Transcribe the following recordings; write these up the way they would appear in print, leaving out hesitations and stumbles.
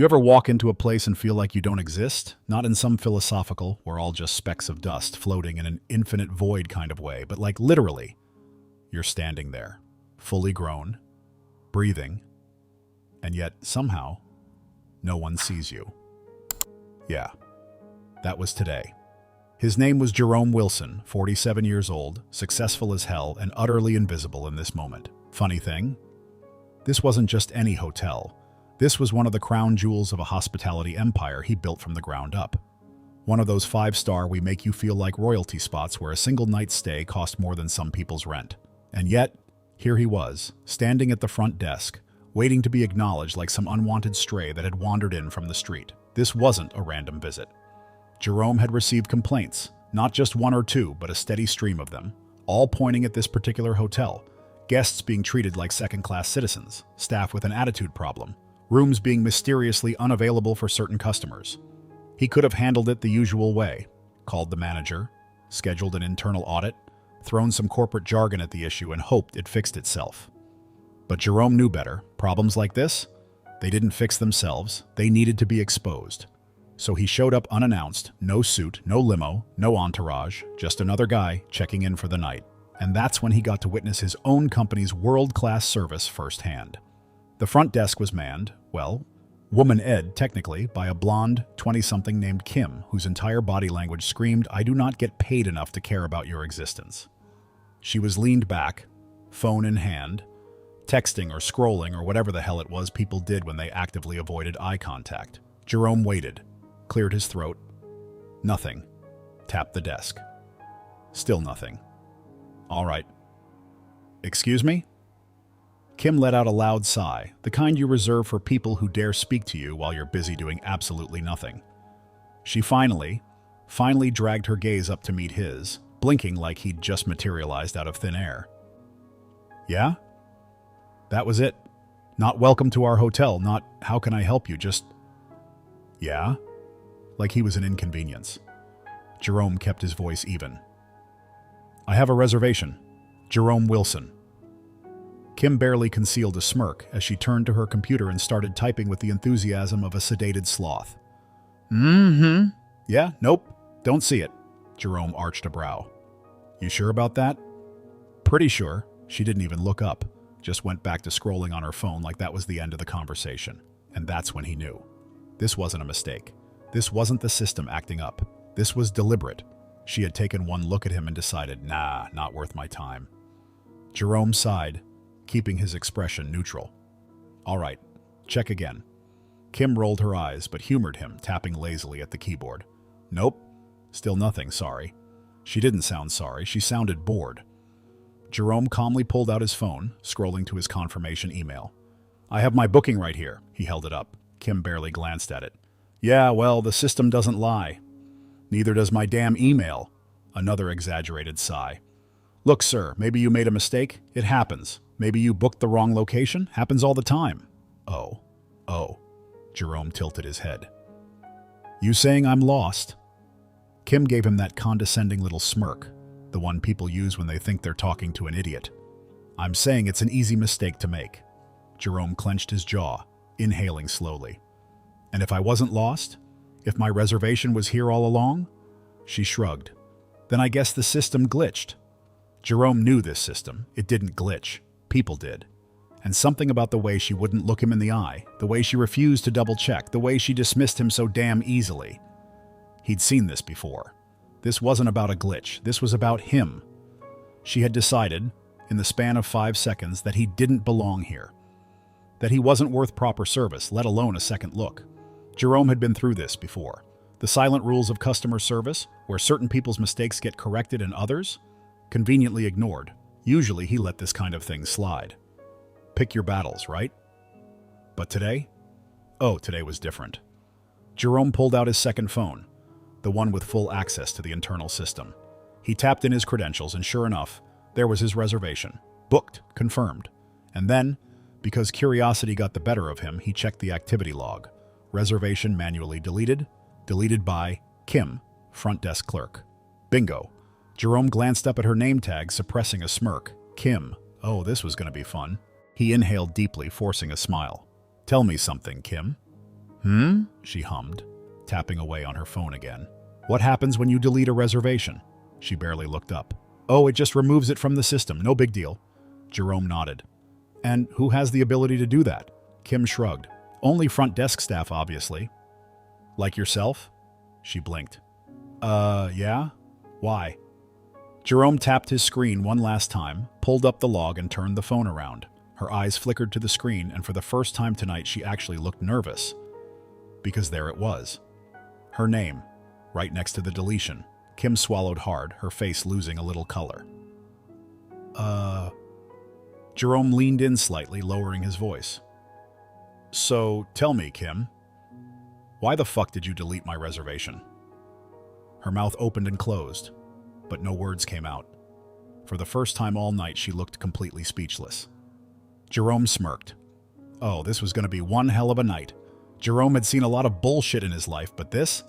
You ever walk into a place and feel like you don't exist? Not in some philosophical, we're all just specks of dust floating in an infinite void kind of way, but like literally, you're standing there, fully grown, breathing, and yet somehow, no one sees you. Yeah, that was today. His name was Jerome Wilson, 47 years old, successful as hell, and utterly invisible in this moment. Funny thing? This wasn't just any hotel. This was one of the crown jewels of a hospitality empire he built from the ground up. One of those five-star we make you feel like royalty spots where a single night's stay cost more than some people's rent. And yet, here he was, standing at the front desk, waiting to be acknowledged like some unwanted stray that had wandered in from the street. This wasn't a random visit. Jerome had received complaints, not just one or two, but a steady stream of them, all pointing at this particular hotel. Guests being treated like second-class citizens, staff with an attitude problem, rooms being mysteriously unavailable for certain customers. He could have handled it the usual way, called the manager, scheduled an internal audit, thrown some corporate jargon at the issue and hoped it fixed itself. But Jerome knew better. Problems like this, they didn't fix themselves, they needed to be exposed. So he showed up unannounced, no suit, no limo, no entourage, just another guy checking in for the night. And that's when he got to witness his own company's world-class service firsthand. The front desk was manned, well, woman-ed technically, by a blonde 20-something named Kim, whose entire body language screamed, "I do not get paid enough to care about your existence." She was leaned back, phone in hand, texting or scrolling or whatever the hell it was people did when they actively avoided eye contact. Jerome waited, cleared his throat. Nothing. Tapped the desk. Still nothing. All right. Excuse me? Kim let out a loud sigh, the kind you reserve for people who dare speak to you while you're busy doing absolutely nothing. She finally dragged her gaze up to meet his, blinking like he'd just materialized out of thin air. Yeah? That was it. Not welcome to our hotel, not how can I help you, just... Yeah? Like he was an inconvenience. Jerome kept his voice even. I have a reservation. Jerome Wilson. Kim barely concealed a smirk as she turned to her computer and started typing with the enthusiasm of a sedated sloth. Yeah, nope, don't see it. Jerome arched a brow. You sure about that? Pretty sure. She didn't even look up, just went back to scrolling on her phone like that was the end of the conversation. And that's when he knew. This wasn't a mistake. This wasn't the system acting up. This was deliberate. She had taken one look at him and decided, nah, not worth my time. Jerome sighed, keeping his expression neutral. All right, check again. Kim rolled her eyes, but humored him, tapping lazily at the keyboard. Nope, still nothing, sorry. She didn't sound sorry, she sounded bored. Jerome calmly pulled out his phone, scrolling to his confirmation email. I have my booking right here. He held it up. Kim barely glanced at it. Yeah, well, the system doesn't lie. Neither does my damn email. Another exaggerated sigh. Look, sir, maybe you made a mistake. It happens. Maybe you booked the wrong location. Happens all the time. Oh. Jerome tilted his head. You saying I'm lost? Kim gave him that condescending little smirk, the one people use when they think they're talking to an idiot. I'm saying it's an easy mistake to make. Jerome clenched his jaw, inhaling slowly. And if I wasn't lost? If my reservation was here all along? She shrugged. Then I guess the system glitched. Jerome knew this system. It didn't glitch. People did. And something about the way she wouldn't look him in the eye, the way she refused to double-check, the way she dismissed him so damn easily. He'd seen this before. This wasn't about a glitch. This was about him. She had decided, in the span of 5 seconds, that he didn't belong here. That he wasn't worth proper service, let alone a second look. Jerome had been through this before. The silent rules of customer service, where certain people's mistakes get corrected and others, conveniently ignored. Usually he let this kind of thing slide. Pick your battles, right? But today? Oh, today was different. Jerome pulled out his second phone, the one with full access to the internal system. He tapped in his credentials and sure enough, there was his reservation. Booked, confirmed. And then, because curiosity got the better of him, he checked the activity log. Reservation manually deleted. Deleted by Kim, front desk clerk. Bingo. Jerome glanced up at her name tag, suppressing a smirk. Kim. Oh, this was going to be fun. He inhaled deeply, forcing a smile. Tell me something, Kim. She hummed, tapping away on her phone again. What happens when you delete a reservation? She barely looked up. Oh, it just removes it from the system. No big deal. Jerome nodded. And who has the ability to do that? Kim shrugged. Only front desk staff, obviously. Like yourself? She blinked. Yeah? Why? Jerome tapped his screen one last time, pulled up the log and turned the phone around. Her eyes flickered to the screen, and for the first time tonight she actually looked nervous. Because there it was. Her name, right next to the deletion. Kim swallowed hard, her face losing a little color. Jerome leaned in slightly, lowering his voice. So, tell me, Kim, why the fuck did you delete my reservation? Her mouth opened and closed, but no words came out. For the first time all night, she looked completely speechless. Jerome smirked. Oh, this was going to be one hell of a night. Jerome had seen a lot of bullshit in his life, but this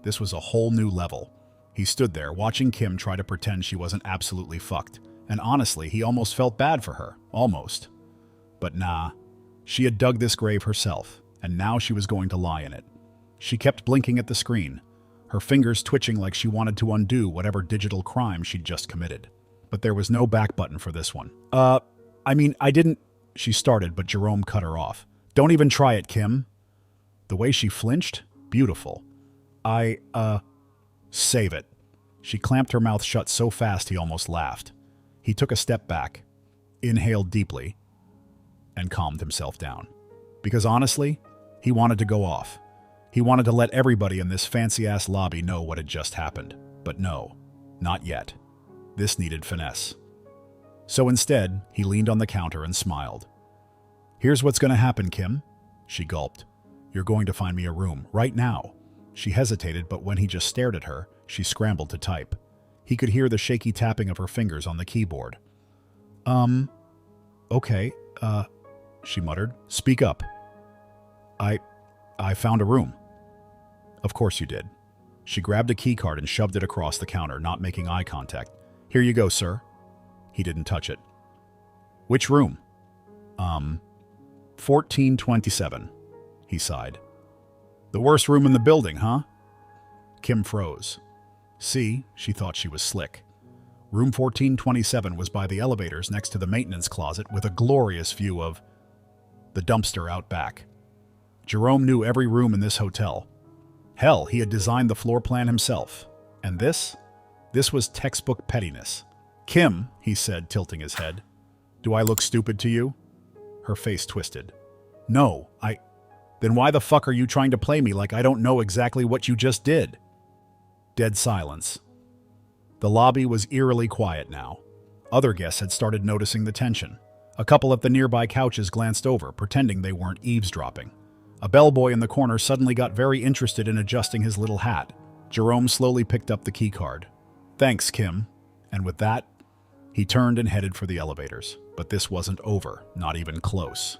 was a whole new level. He stood there, watching Kim try to pretend she wasn't absolutely fucked. And honestly, he almost felt bad for her. Almost. But nah. She had dug this grave herself, and now she was going to lie in it. She kept blinking at the screen, her fingers twitching like she wanted to undo whatever digital crime she'd just committed. But there was no back button for this one. I didn't... She started, but Jerome cut her off. Don't even try it, Kim. The way she flinched? Beautiful. Save it. She clamped her mouth shut so fast he almost laughed. He took a step back, inhaled deeply, and calmed himself down. Because honestly, he wanted to go off. He wanted to let everybody in this fancy-ass lobby know what had just happened. But no, not yet. This needed finesse. So instead, he leaned on the counter and smiled. Here's what's going to happen, Kim. She gulped. You're going to find me a room, right now. She hesitated, but when he just stared at her, she scrambled to type. He could hear the shaky tapping of her fingers on the keyboard. Okay, she muttered. Speak up. I found a room. Of course you did. She grabbed a keycard and shoved it across the counter, not making eye contact. Here you go, sir. He didn't touch it. Which room? 1427, he sighed. The worst room in the building, huh? Kim froze. See, she thought she was slick. Room 1427 was by the elevators next to the maintenance closet with a glorious view of the dumpster out back. Jerome knew every room in this hotel. Hell, he had designed the floor plan himself. And this? This was textbook pettiness. Kim, he said, tilting his head. Do I look stupid to you? Her face twisted. No, Then why the fuck are you trying to play me like I don't know exactly what you just did? Dead silence. The lobby was eerily quiet now. Other guests had started noticing the tension. A couple at the nearby couches glanced over, pretending they weren't eavesdropping. A bellboy in the corner suddenly got very interested in adjusting his little hat. Jerome slowly picked up the keycard. Thanks, Kim. And with that, he turned and headed for the elevators. But this wasn't over, not even close.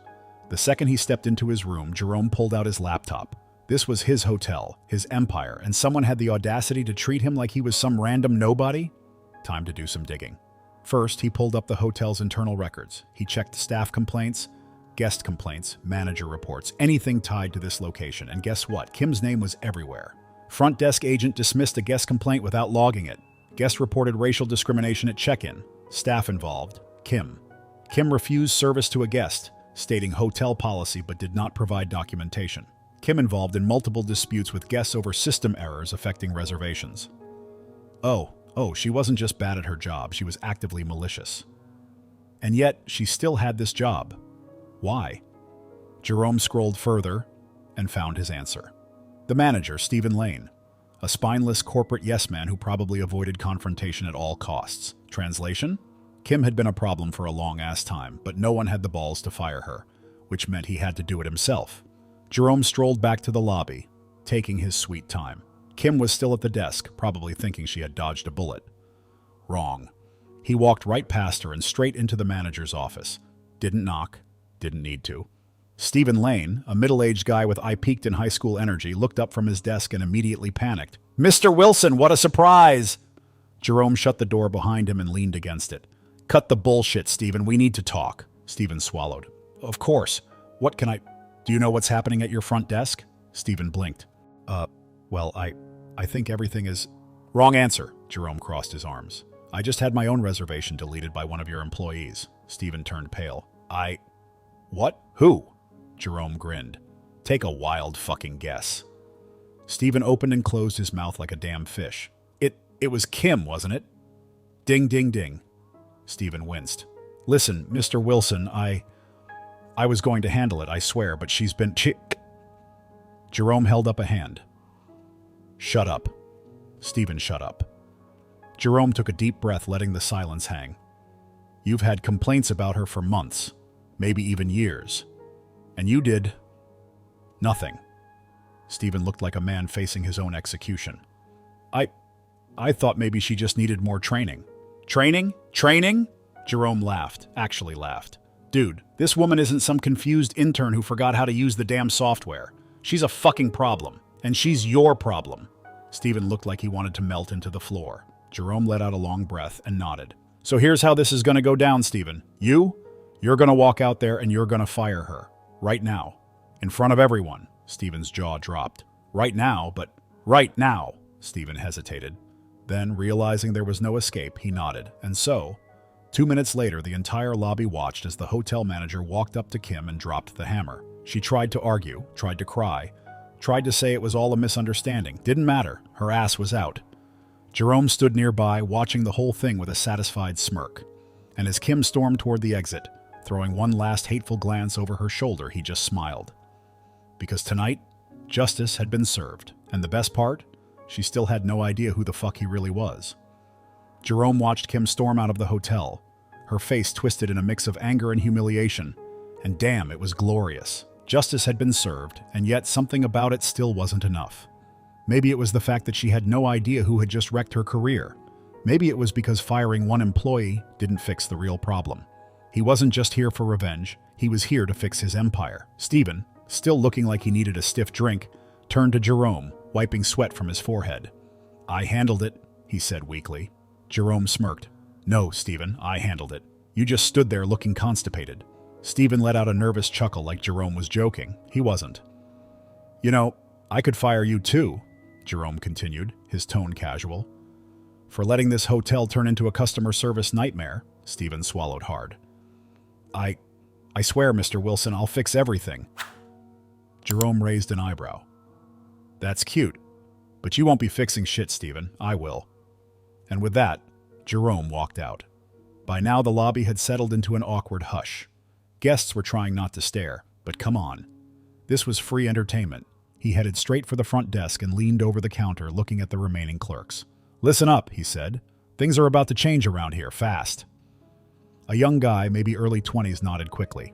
The second he stepped into his room, Jerome pulled out his laptop. This was his hotel, his empire, and someone had the audacity to treat him like he was some random nobody? Time to do some digging. First, he pulled up the hotel's internal records. He checked staff complaints, guest complaints, manager reports, anything tied to this location. And guess what? Kim's name was everywhere. Front desk agent dismissed a guest complaint without logging it. Guest reported racial discrimination at check-in. Staff involved. Kim. Kim refused service to a guest, stating hotel policy but did not provide documentation. Kim involved in multiple disputes with guests over system errors affecting reservations. Oh, she wasn't just bad at her job, she was actively malicious. And yet, she still had this job. Why? Jerome scrolled further and found his answer. The manager, Stephen Lane, a spineless corporate yes-man who probably avoided confrontation at all costs. Translation? Kim had been a problem for a long-ass time, but no one had the balls to fire her, which meant he had to do it himself. Jerome strolled back to the lobby, taking his sweet time. Kim was still at the desk, probably thinking she had dodged a bullet. Wrong. He walked right past her and straight into the manager's office. Didn't knock. Didn't need to. Stephen Lane, a middle-aged guy with I peaked in high school energy, looked up from his desk and immediately panicked. Mr. Wilson, what a surprise! Jerome shut the door behind him and leaned against it. Cut the bullshit, Stephen. We need to talk. Stephen swallowed. Of course. What can I... Do you know what's happening at your front desk? Stephen blinked. Well, I think everything is... Wrong answer, Jerome crossed his arms. I just had my own reservation deleted by one of your employees. Stephen turned pale. What? Who? Jerome grinned. Take a wild fucking guess. Stephen opened and closed his mouth like a damn fish. It was Kim, wasn't it? Ding, ding, ding. Stephen winced. Listen, Mr. Wilson, I was going to handle it, I swear, but she's been... Jerome held up a hand. Shut up. Stephen shut up. Jerome took a deep breath, letting the silence hang. You've had complaints about her for months, maybe even years. And you did... nothing. Stephen looked like a man facing his own execution. I thought maybe she just needed more training. Training? Training? Jerome laughed, actually laughed. Dude, this woman isn't some confused intern who forgot how to use the damn software. She's a fucking problem, and she's your problem. Stephen looked like he wanted to melt into the floor. Jerome let out a long breath and nodded. So here's how this is going to go down, Stephen. You're going to walk out there and you're going to fire her. Right now. In front of everyone. Stephen's jaw dropped. Right now, but right now, Stephen hesitated. Then, realizing there was no escape, he nodded. And so, 2 minutes later, the entire lobby watched as the hotel manager walked up to Kim and dropped the hammer. She tried to argue, tried to cry, tried to say it was all a misunderstanding. Didn't matter. Her ass was out. Jerome stood nearby, watching the whole thing with a satisfied smirk. And as Kim stormed toward the exit, throwing one last hateful glance over her shoulder, he just smiled. Because tonight, justice had been served. And the best part? She still had no idea who the fuck he really was. Jerome watched Kim storm out of the hotel, her face twisted in a mix of anger and humiliation. And damn, it was glorious. Justice had been served, and yet something about it still wasn't enough. Maybe it was the fact that she had no idea who had just wrecked her career. Maybe it was because firing one employee didn't fix the real problem. He wasn't just here for revenge, he was here to fix his empire. Stephen, still looking like he needed a stiff drink, turned to Jerome, wiping sweat from his forehead. I handled it, he said weakly. Jerome smirked. No, Stephen, I handled it. You just stood there looking constipated. Stephen let out a nervous chuckle like Jerome was joking. He wasn't. You know, I could fire you too, Jerome continued, his tone casual. For letting this hotel turn into a customer service nightmare, Stephen swallowed hard. I swear, Mr. Wilson, I'll fix everything. Jerome raised an eyebrow. That's cute, but you won't be fixing shit, Stephen. I will. And with that, Jerome walked out. By now, the lobby had settled into an awkward hush. Guests were trying not to stare, but come on. This was free entertainment. He headed straight for the front desk and leaned over the counter, looking at the remaining clerks. Listen up, he said. Things are about to change around here, fast. A young guy, maybe early 20s, nodded quickly.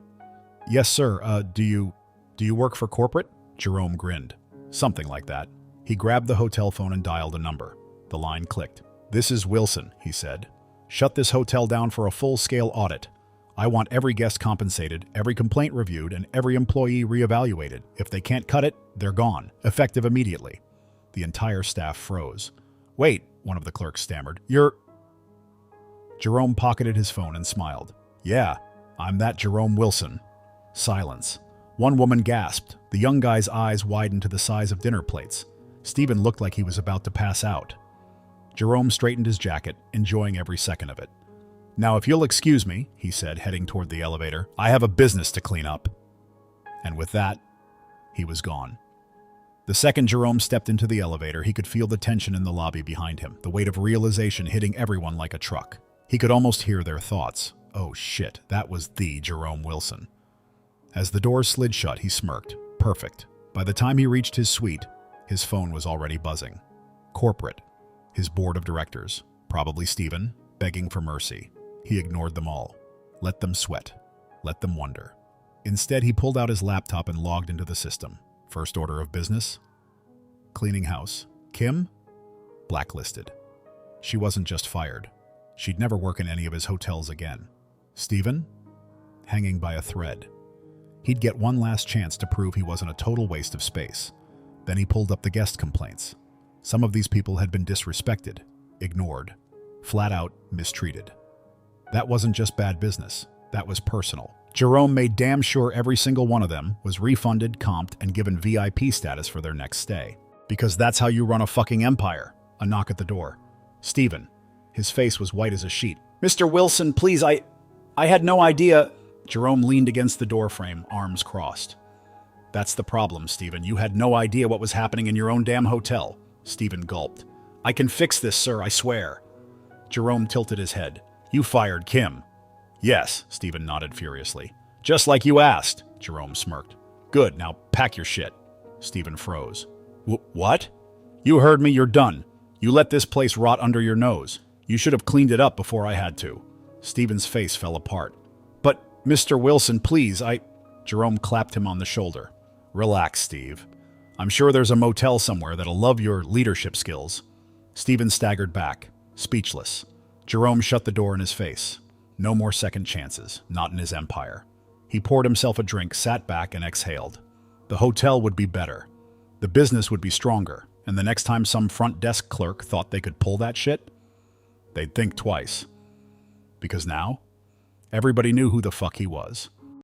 Yes, sir. Do you work for corporate? Jerome grinned. Something like that. He grabbed the hotel phone and dialed a number. The line clicked. This is Wilson, he said. Shut this hotel down for a full-scale audit. I want every guest compensated, every complaint reviewed, and every employee reevaluated. If they can't cut it, they're gone. Effective immediately. The entire staff froze. Wait, one of the clerks stammered. Jerome pocketed his phone and smiled. Yeah, I'm that Jerome Wilson. Silence. One woman gasped. The young guy's eyes widened to the size of dinner plates. Stephen looked like he was about to pass out. Jerome straightened his jacket, enjoying every second of it. Now, if you'll excuse me, he said, heading toward the elevator, I have a business to clean up. And with that, he was gone. The second Jerome stepped into the elevator, he could feel the tension in the lobby behind him, the weight of realization hitting everyone like a truck. He could almost hear their thoughts. Oh shit, that was the Jerome Wilson. As the doors slid shut, he smirked. Perfect. By the time he reached his suite, his phone was already buzzing. Corporate. His board of directors. Probably Stephen, begging for mercy. He ignored them all. Let them sweat. Let them wonder. Instead, he pulled out his laptop and logged into the system. First order of business? Cleaning house. Kim? Blacklisted. She wasn't just fired. She'd never work in any of his hotels again. Stephen? Hanging by a thread. He'd get one last chance to prove he wasn't a total waste of space. Then he pulled up the guest complaints. Some of these people had been disrespected, ignored, flat out mistreated. That wasn't just bad business. That was personal. Jerome made damn sure every single one of them was refunded, comped, and given VIP status for their next stay. Because that's how you run a fucking empire. A knock at the door. Stephen. His face was white as a sheet. Mr. Wilson, please, I had no idea. Jerome leaned against the doorframe, arms crossed. That's the problem, Stephen. You had no idea what was happening in your own damn hotel. Stephen gulped. I can fix this, sir, I swear. Jerome tilted his head. You fired Kim. Yes, Stephen nodded furiously. Just like you asked, Jerome smirked. Good, now pack your shit. Stephen froze. What? You heard me, you're done. You let this place rot under your nose. You should have cleaned it up before I had to. Stephen's face fell apart. But, Mr. Wilson, please, Jerome clapped him on the shoulder. Relax, Steve. I'm sure there's a motel somewhere that'll love your leadership skills. Stephen staggered back, speechless. Jerome shut the door in his face. No more second chances, not in his empire. He poured himself a drink, sat back, and exhaled. The hotel would be better. The business would be stronger, and the next time some front desk clerk thought they could pull that shit, they'd think twice. Because now, everybody knew who the fuck he was.